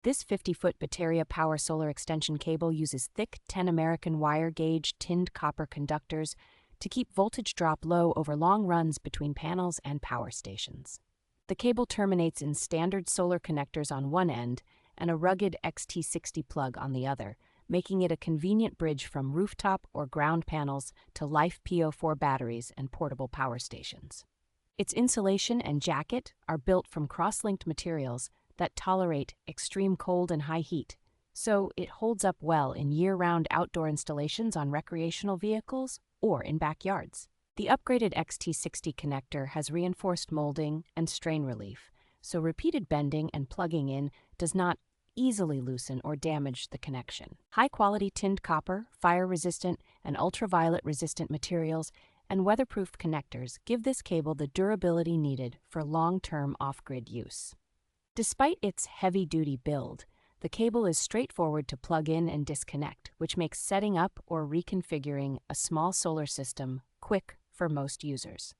This 50-foot Bateria power solar extension cable uses thick 10 American wire gauge tinned copper conductors to keep voltage drop low over long runs between panels and power stations. The cable terminates in standard solar connectors on one end and a rugged XT60 plug on the other, making it a convenient bridge from rooftop or ground panels to Life PO4 batteries and portable power stations. Its insulation and jacket are built from cross-linked materials that tolerate extreme cold and high heat, so it holds up well in year-round outdoor installations on recreational vehicles or in backyards. The upgraded XT60 connector has reinforced molding and strain relief, so repeated bending and plugging in does not easily loosen or damage the connection. High-quality tinned copper, fire-resistant, and ultraviolet-resistant materials and weatherproof connectors give this cable the durability needed for long-term off-grid use. Despite its heavy-duty build, the cable is straightforward to plug in and disconnect, which makes setting up or reconfiguring a small solar system quick for most users.